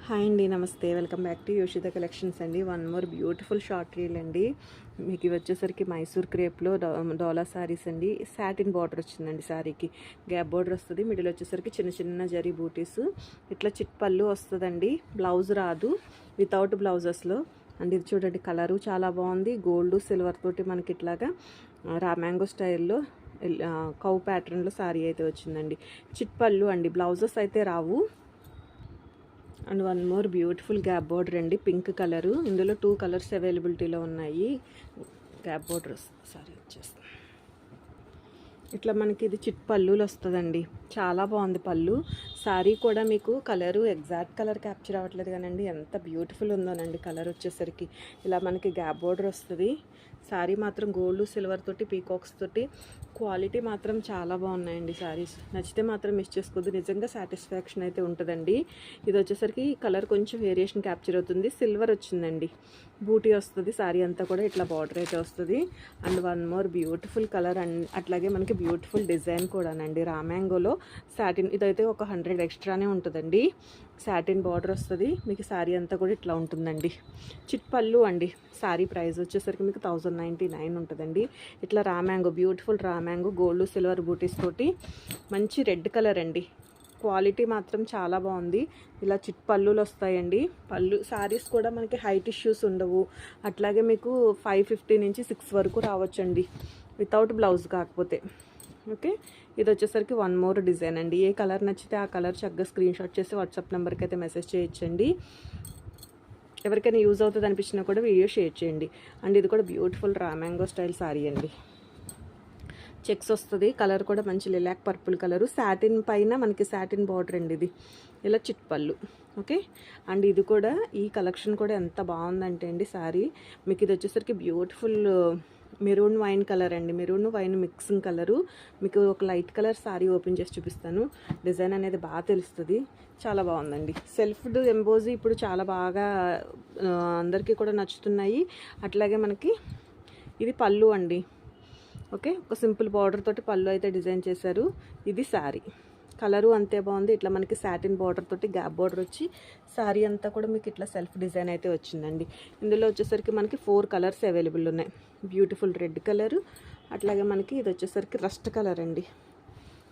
Hi అండి, నమస్తే. Welcome back to Yoshita collections అండి. One more beautiful short reel అండి. మీకు ఇవి వచ్చేసరికి మైసూర్ క్రేప్లో డోలా శారీస్ అండి. సాటిన్ బార్డర్ వచ్చిందండి. శారీకి గ్యాప్ బార్డర్ వస్తుంది. మిడిల్ వచ్చేసరికి చిన్న చిన్న జరీ బూటీస్, ఇట్లా చిట్ పళ్ళు వస్తుందండి. బ్లౌజ్ రాదు, వితౌట్ బ్లౌజెస్లో అండ్ ఇది చూడండి, కలరు చాలా బాగుంది. గోల్డ్ సిల్వర్ తోటి మనకి ఇట్లాగా రామ్యాంగో స్టైల్లో కౌ ప్యాటర్న్లో శారీ అయితే వచ్చిందండి. చిట్ పళ్ళు అండి, బ్లౌజెస్ అయితే రావు. And one more beautiful gap border అండి, పింక్ కలరు. ఇందులో 2 కలర్స్ అవైలబిలిటీలో ఉన్నాయి. గ్యాప్ బార్డర్ సారీ వచ్చేస్తాం. ఇట్లా మనకి ఇది చిట్ పళ్ళులు వస్తుందండి. చాలా బాగుంది పళ్ళు. శారీ కూడా మీకు కలరు ఎగ్జాక్ట్ కలర్ క్యాప్చర్ అవ్వట్లేదు కానండి, ఎంత బ్యూటిఫుల్ ఉందోనండి. కలర్ వచ్చేసరికి ఇలా మనకి గ్యాప్ బార్డర్ వస్తుంది. శారీ మాత్రం గోల్డ్ సిల్వర్ తోటి పీకాక్స్ తోటి క్వాలిటీ మాత్రం చాలా బాగున్నాయండి. శారీస్ నచ్చితే మాత్రం మిస్ చేసుకోవద్దు. నిజంగా సాటిస్ఫాక్షన్ అయితే ఉంటుందండి. ఇది వచ్చేసరికి కలర్ కొంచెం వేరియేషన్ క్యాప్చర్ అవుతుంది. సిల్వర్ వచ్చిందండి, బూటీ వస్తుంది. శారీ అంతా కూడా ఇట్లా బార్డర్ అయితే వస్తుంది. And one more beautiful colour and అట్లాగే మనకి బ్యూటిఫుల్ డిజైన్ కూడానండి. రామ్యాంగోలో సాటిన్, ఇదైతే ఒక 100 ఎక్స్ట్రానే ఉంటుందండి. సాటిన్ బార్డర్ వస్తుంది. మీకు శారీ అంతా కూడా ఇట్లా ఉంటుందండి. చిట్ పళ్ళు అండి. శారీ ప్రైస్ వచ్చేసరికి మీకు 1099 ఉంటుందండి. ఇట్లా raw mango, beautiful raw mango gold silver బూటీస్ తోటి మంచి రెడ్ కలర్ అండి. క్వాలిటీ మాత్రం చాలా బాగుంది. ఇలా చిట్ పళ్ళులు వస్తాయండి. పళ్ళు శారీస్ కూడా మనకి హైట్ ఇష్యూస్ ఉండవు. అట్లాగే మీకు 550 నుంచి 6 వరకు రావచ్చండి, వితౌట్ బ్లౌజ్ కాకపోతే. ఓకే, ఇది వచ్చేసరికి వన్ మోర్ డిజైన్ అండి. ఏ కలర్ నచ్చితే ఆ కలర్ చక్కగా స్క్రీన్ షాట్ చేసి వాట్సాప్ నెంబర్కి అయితే మెసేజ్ చేయొచ్చండి. ఎవరికైనా యూజ్ అవుతుంది అనిపించినా కూడా వీడియో షేర్ చేయండి. అండ్ ఇది కూడా బ్యూటిఫుల్ రామ్యాంగో స్టైల్ శారీ అండి. చెక్స్ వస్తుంది. కలర్ కూడా మంచి లిలాక్ పర్పుల్ కలరు. సాటిన్ పైన మనకి సాటిన్ బార్డర్ అండి. ఇది ఇలా చిట్ పళ్ళు. ఓకే, అండ్ ఇది కూడా ఈ కలెక్షన్ కూడా ఎంత బాగుందంటే అండి శారీ మీకు ఇది వచ్చేసరికి బ్యూటిఫుల్ మెరూన్ వైన్ కలర్ అండి. Maroon wine mixing colour. మీకు ఒక లైట్ కలర్ శారీ ఓపెన్ చేసి చూపిస్తాను. డిజైన్ అనేది బాగా తెలుస్తుంది. చాలా బాగుందండి. సెల్ఫ్డ్ ఎంబోజీ ఇప్పుడు చాలా బాగా అందరికీ కూడా నచ్చుతున్నాయి. అట్లాగే మనకి ఇది పళ్ళు అండి. ఓకే, ఒక సింపుల్ బార్డర్ తోటి పళ్ళు అయితే డిజైన్ చేశారు. ఇది శారీ కలరు అంతే బాగుంది. ఇట్లా మనకి సాటిన్ బార్డర్ తోటి గ్యాప్ బార్డర్ వచ్చి శారీ అంతా కూడా మీకు ఇట్లా సెల్ఫ్ డిజైన్ అయితే వచ్చిందండి. ఇందులో వచ్చేసరికి మనకి 4 కలర్స్ అవైలబుల్ ఉన్నాయి. బ్యూటిఫుల్ రెడ్ కలరు, అట్లాగే మనకి ఇది వచ్చేసరికి రస్ట్ కలర్ అండి.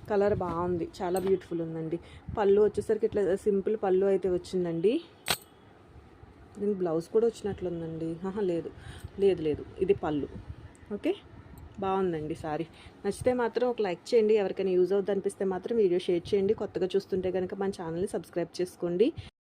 కలర్ బాగుంది, చాలా బ్యూటిఫుల్ ఉందండి. పళ్ళు వచ్చేసరికి ఇట్లా సింపుల్ పళ్ళు అయితే వచ్చిందండి. దీనికి బ్లౌజ్ కూడా వచ్చినట్లుందండి. లేదు లేదు లేదు, ఇది పళ్ళు. ఓకే, బాగుందండి సారీ. నచ్చితే మాత్రం ఒక లైక్ చేయండి. ఎవరికైనా యూజ్ అవుతుంది అనిపిస్తే మాత్రం వీడియో షేర్ చేయండి. కొత్తగా చూస్తుంటే కనుక మన ఛానల్ని సబ్స్క్రైబ్ చేసుకోండి.